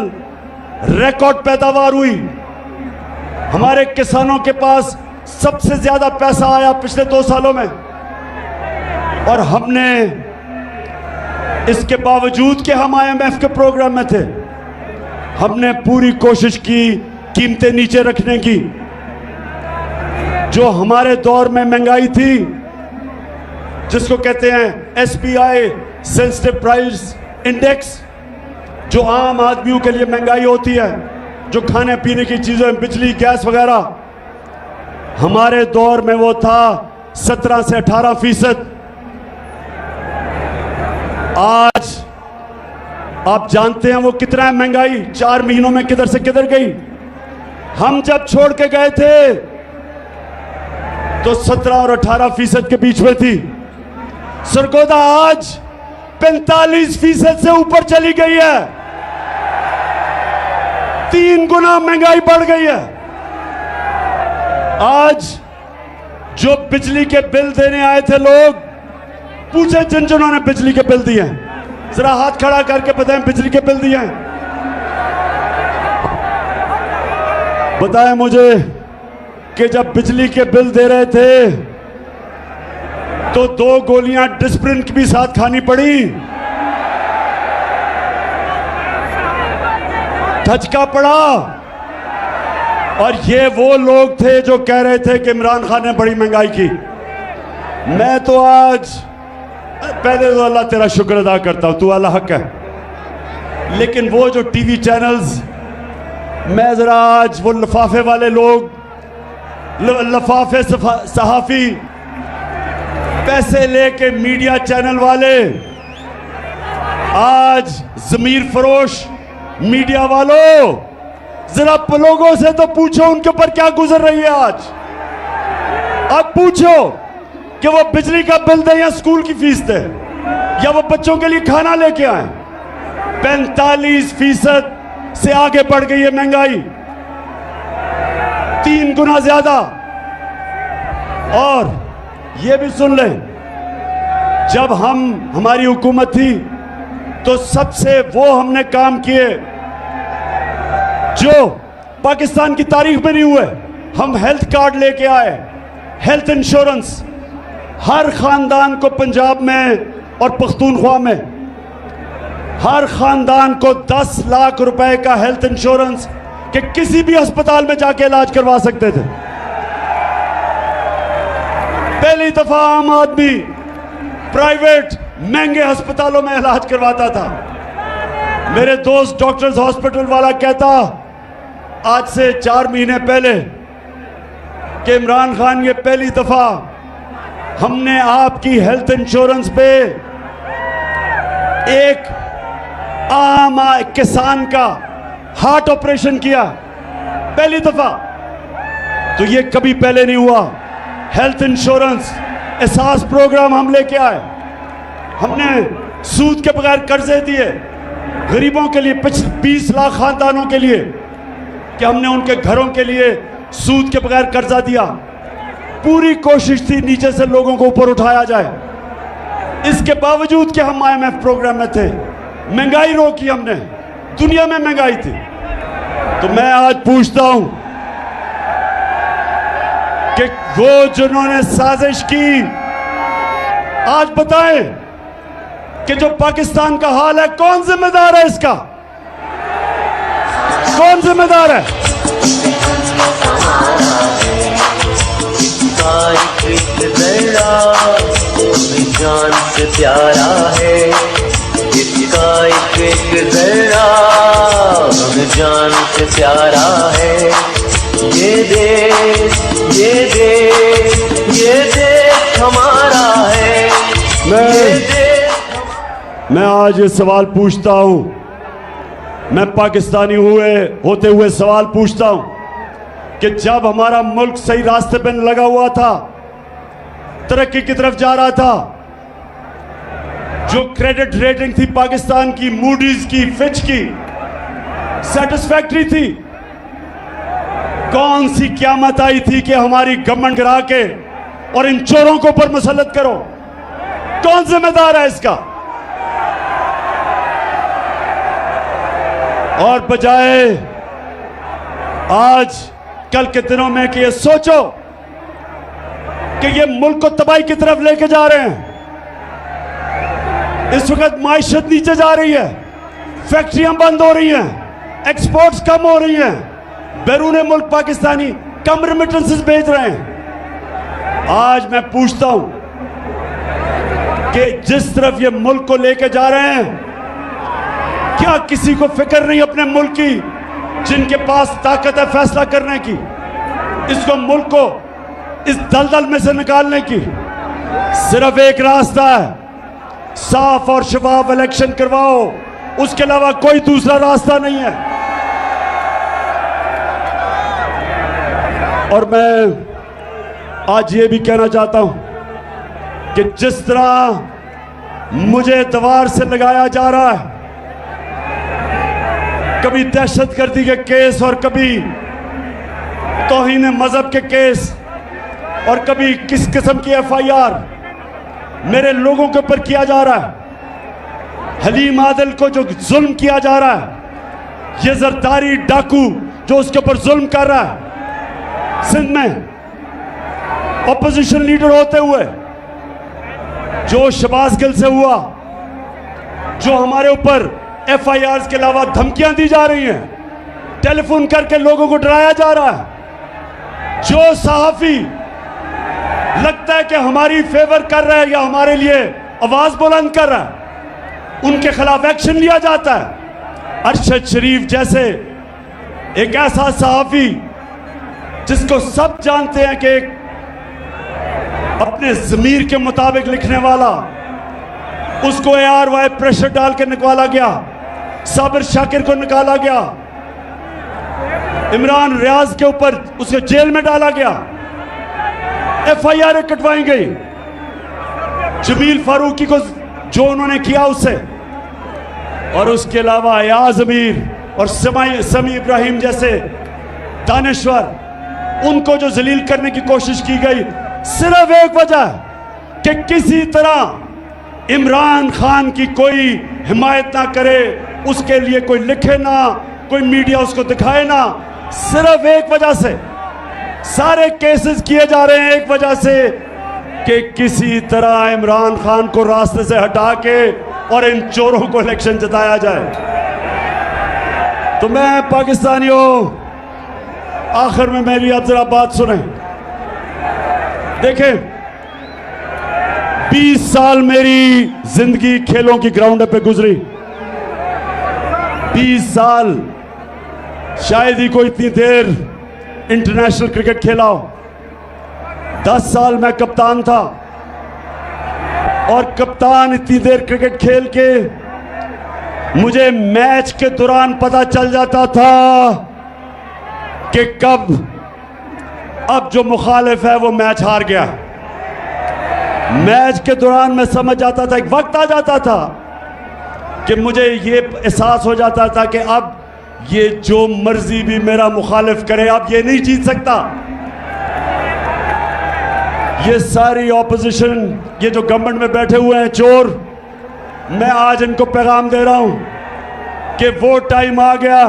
रिकॉर्ड पैदावार हुई। हमारे किसानों के पास सबसे ज्यादा पैसा आया पिछले 2 सालों में, और हमने इसके बावजूद कि हम IMF के प्रोग्राम में थे, हमने पूरी कोशिश की कीमतें नीचे रखने की। जो हमारे दौर में महंगाई थी, जिसको कहते हैं SPI सेंसिटिव प्राइस इंडेक्स, जो आम आदमियों के लिए महंगाई होती है, जो खाने पीने की चीजें, बिजली, गैस वगैरह, हमारे दौर में वो था 17 से 18%। आज आप जानते हैं वो कितना है महंगाई, 4 महीनों में किधर से किधर गई। हम जब छोड़ के गए थे तो 17 और 18% के बीच में थी। सरगोदा आज 45% से ऊपर चली गई है। 3 गुना महंगाई बढ़ गई है। आज जो बिजली के बिल देने आए थे लोग, पूछे जिन जिन्होंने बिजली के बिल दिए हैं, जरा हाथ खड़ा करके बताएं बिजली के बिल दिए हैं। बताएं मुझे कि जब बिजली के बिल दे रहे थे तो 2 गोलियां डिस्प्रिन की भी साथ खानी पड़ी, धचका पड़ा। और ये वो लोग थे जो कह रहे थे कि इमरान खान ने बड़ी महंगाई की। मैं तो आज पहले तो अल्लाह तेरा शुक्र अदा करता हूं, तू अल्लाह हक है। लेकिन वो जो टीवी चैनल्स, मैं जरा आज वो लफाफे वाले लोग, लफाफे सहाफी, पैसे लेके मीडिया चैनल वाले, आज जमीर फरोश मीडिया वालों, जरा लोगों से तो पूछो उनके ऊपर क्या गुजर रही है आज। अब पूछो कि वो बिजली का बिल दें या स्कूल की फीस दें या वो बच्चों के लिए खाना लेके आए। 45% से आगे बढ़ गई है महंगाई, 3 गुना ज्यादा। और ये भी सुन लें, जब हमारी हुकूमत थी तो सबसे वो हमने काम किए जो पाकिस्तान की तारीख में नहीं हुए। हम हेल्थ कार्ड लेके आए, हेल्थ इंश्योरेंस हर खानदान को, पंजाब में और पख्तूनख्वा में हर खानदान को 10 लाख रुपए का हेल्थ इंश्योरेंस कि किसी भी अस्पताल में जाके इलाज करवा सकते थे। पहली दफा आम आदमी प्राइवेट महंगे अस्पतालों में इलाज करवाता था। मेरे दोस्त डॉक्टर्स हॉस्पिटल वाला कहता आज से 4 महीने पहले कि इमरान खान, ये पहली दफा हमने आपकी हेल्थ इंश्योरेंस पे एक आम किसान का हार्ट ऑपरेशन किया, पहली दफा। तो ये कभी पहले नहीं हुआ। हेल्थ इंश्योरेंस एहसास प्रोग्राम हम लेके आए, हमने सूद के बगैर कर्जे दिए गरीबों के लिए, 20 लाख खानदानों के लिए, कि हमने उनके घरों के लिए सूद के बगैर कर्जा दिया। पूरी कोशिश थी नीचे से लोगों को ऊपर उठाया जाए। इसके बावजूद कि हम IMF प्रोग्राम में थे, महंगाई रोकी हमने, दुनिया में महंगाई थी। तो मैं आज पूछता हूं कि वो जिन्होंने साजिश की, आज बताएं कि जो पाकिस्तान का हाल है, कौन जिम्मेदार है इसका? कौन जिम्मेदार है? जान से प्यारा है, इसका एक जरा जान से प्यारा है। ये देश, ये देश, ये देश हमारा है। मैं आज ये सवाल पूछता हूं, मैं पाकिस्तानी होते हुए सवाल पूछता हूं कि जब हमारा मुल्क सही रास्ते पे लगा हुआ था, तरक्की की तरफ जा रहा था, जो क्रेडिट रेटिंग थी पाकिस्तान की, मूडीज की, फिच की, सेटिस्फैक्टरी थी, कौन सी क़यामत आई थी कि हमारी गवर्नमेंट गिरा के और इन चोरों को ऊपर मुसल्लत करो? कौन जिम्मेदार है इसका? और बजाय आज कल के दिनों में कि ये सोचो कि ये मुल्क को तबाही की तरफ लेके जा रहे हैं। इस वक्त माइशत नीचे जा रही है, फैक्ट्रियां बंद हो रही हैं, एक्सपोर्ट्स कम हो रही हैं, बैरून मुल्क पाकिस्तानी कम रेमिटेंसेस भेज रहे हैं। आज मैं पूछता हूं कि जिस तरफ ये मुल्क को लेके जा रहे हैं, क्या किसी को फिक्र नहीं अपने मुल्क की, जिनके पास ताकत है फैसला करने की, इसको मुल्क को इस दलदल में से निकालने की? सिर्फ एक रास्ता है, साफ और शफाफ इलेक्शन करवाओ, उसके अलावा कोई दूसरा रास्ता नहीं है। और मैं आज ये भी कहना चाहता हूं कि जिस तरह मुझे दीवार से लगाया जा रहा है, कभी दहशतगर्दी के केस और कभी तौहीन मजहब के केस और कभी किस किस्म की FIR मेरे लोगों के ऊपर किया जा रहा है। हलीम आदिल को जो जुल्म किया जा रहा है, ये जरदारी डाकू जो उसके ऊपर जुल्म कर रहा है, सिंध में ऑपोजिशन लीडर होते हुए, जो शहबाज गिल से हुआ, जो हमारे ऊपर FIRs के अलावा धमकियां दी जा रही हैं, टेलीफोन करके लोगों को डराया जा रहा है, जो सहाफी लगता है कि हमारी फेवर कर रहा है या हमारे लिए आवाज बुलंद कर रहा है, उनके खिलाफ एक्शन लिया जाता है। अरशद शरीफ जैसे एक ऐसा सहाफी जिसको सब जानते हैं कि एक अपने ज़मीर के मुताबिक लिखने वाला, उसको ARY प्रेशर डाल के निकाला गया, साबिर शाकिर को निकाला गया, इमरान रियाज के ऊपर उसे जेल में डाला गया, FIR कटवाई गई, जमील फारूकी को जो उन्होंने किया उससे, और उसके अलावा अयाज अमीर और समी इब्राहिम जैसे दानिश्वर, उनको जो जलील करने की कोशिश की गई, सिर्फ एक वजह कि किसी तरह इमरान खान की कोई हिमायत ना करे, उसके लिए कोई लिखे ना, कोई मीडिया उसको दिखाए ना। सिर्फ एक वजह से सारे केसेस किए जा रहे हैं, एक वजह से कि किसी तरह इमरान खान को रास्ते से हटा के और इन चोरों को इलेक्शन जिताया जाए। तो मैं पाकिस्तानियों, आखिर में मेरी अब जरा बात सुने। देखें, 20 साल मेरी जिंदगी खेलों की ग्राउंड पे गुजरी। 20 साल, शायद ही कोई इतनी देर इंटरनेशनल क्रिकेट खेला हो। 10 साल मैं कप्तान था, और कप्तान इतनी देर क्रिकेट खेल के मुझे मैच के दौरान पता चल जाता था कि कब अब जो मुखालिफ है वो मैच हार गया। मैच के दौरान मैं समझ जाता था, एक वक्त आ जाता था कि मुझे ये एहसास हो जाता था कि अब ये जो मर्जी भी मेरा मुखालिफ करे, अब ये नहीं जीत सकता। ये सारी ऑपोजिशन, ये जो गवर्नमेंट में बैठे हुए हैं चोर, मैं आज इनको पैगाम दे रहा हूं कि वो टाइम आ गया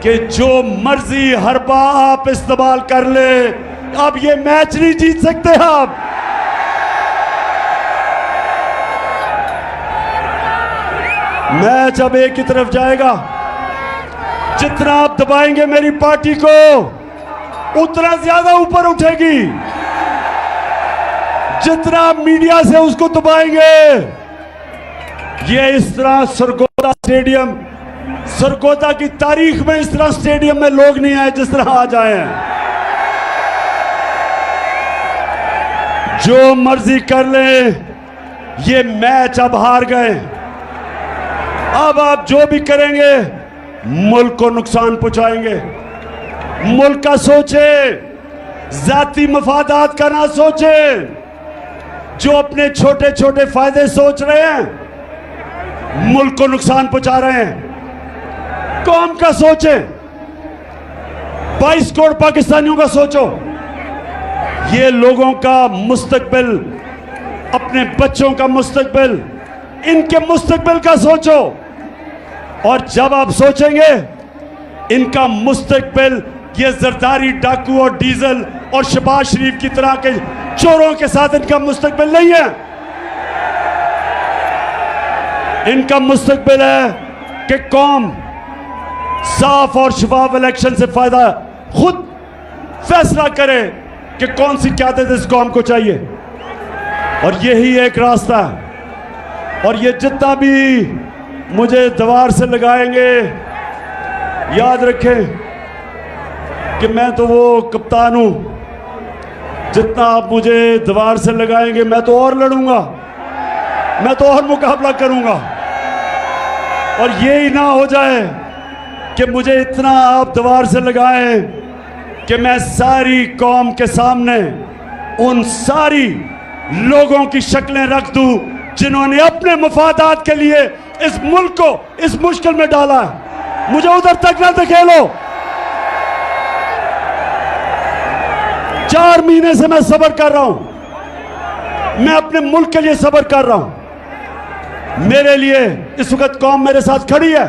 कि जो मर्जी हरबा आप इस्तेमाल कर ले, अब ये मैच नहीं जीत सकते आप। मैच अब एक ही तरफ जाएगा। जितना आप दबाएंगे मेरी पार्टी को, उतना ज्यादा ऊपर उठेगी। जितना आप मीडिया से उसको दबाएंगे, ये इस तरह सरगोदा स्टेडियम, सरगोदा की तारीख में इस तरह स्टेडियम में लोग नहीं आए जिस तरह आज आए हैं। जो मर्जी कर ले, ये मैच अब हार गए। अब आप जो भी करेंगे मुल्क को नुकसान पहुंचाएंगे। मुल्क का सोचे, जाती मफादात का ना सोचे। जो अपने छोटे छोटे फायदे सोच रहे हैं, मुल्क को नुकसान पहुंचा रहे हैं। कौम का सोचे, 22 करोड़ पाकिस्तानियों का सोचो। ये लोगों का मुस्तकबिल, अपने बच्चों का मुस्तकबिल, इनके मुस्तकबिल का सोचो। और जब आप सोचेंगे इनका मुस्तकबिल, ये जरदारी, डाकू और डीजल और शहबाज शरीफ की तरह के चोरों के साथ इनका मुस्तकबिल नहीं है। इनका मुस्तकबिल है कि कौम साफ और शफाफ इलेक्शन से फायदा खुद फैसला करे कि कौन सी क़यादत इस कौम को चाहिए, और यही एक रास्ता है। और ये जितना भी मुझे दीवार से लगाएंगे, याद रखें कि मैं तो वो कप्तान हूं, जितना आप मुझे दीवार से लगाएंगे मैं तो और लड़ूंगा, मैं तो और मुकाबला करूंगा। और ये ही ना हो जाए कि मुझे इतना आप दीवार से लगाएं कि मैं सारी कौम के सामने उन सारी लोगों की शक्लें रख दूं जिन्होंने अपने मफादात के लिए इस मुल्क को इस मुश्किल में डाला है। मुझे उधर तक ना धकेलो। 4 महीने से मैं सब्र कर रहा हूं, मैं अपने मुल्क के लिए सब्र कर रहा हूं। मेरे लिए इस वक्त कौम मेरे साथ खड़ी है।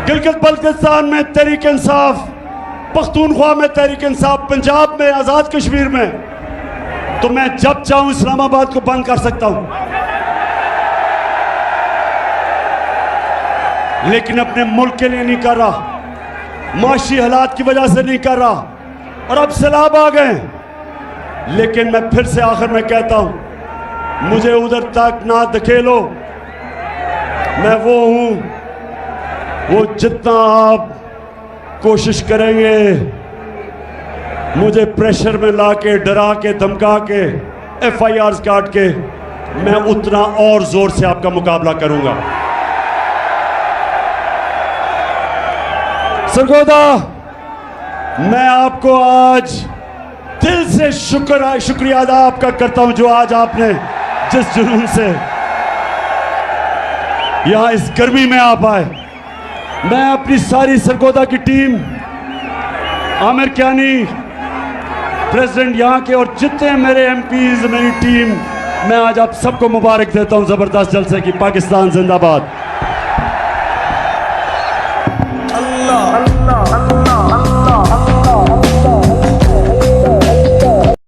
गिलगित बल्तिस्तान में तहरीक इंसाफ, पख्तूनख्वा में तहरीक इंसाफ, पंजाब में, आजाद कश्मीर में, तो मैं जब चाहूं इस्लामाबाद को बंद कर सकता हूं, लेकिन अपने मुल्क के लिए नहीं कर रहा, माशी हालात की वजह से नहीं कर रहा। और अब सैलाब आ गए, लेकिन मैं फिर से आखिर में कहता हूं, मुझे उधर तक ना धकेलो। मैं वो हूं, वो जितना आप कोशिश करेंगे मुझे प्रेशर में लाके, डरा के, धमका के, FIRs काट के, मैं उतना और जोर से आपका मुकाबला करूंगा। सरगोदा, मैं आपको आज दिल से शुक्रिया अदा आपका करता हूं, जो आज आपने जिस जुनून से यहां इस गर्मी में आप आए। मैं अपनी सारी सरगोदा की टीम, आमिर कियानी प्रेसिडेंट यहाँ के, और जितने मेरे MPs, मेरी टीम, मैं आज आप सबको मुबारक देता हूं जबरदस्त जलसे की। पाकिस्तान जिंदाबाद। अल्लाह।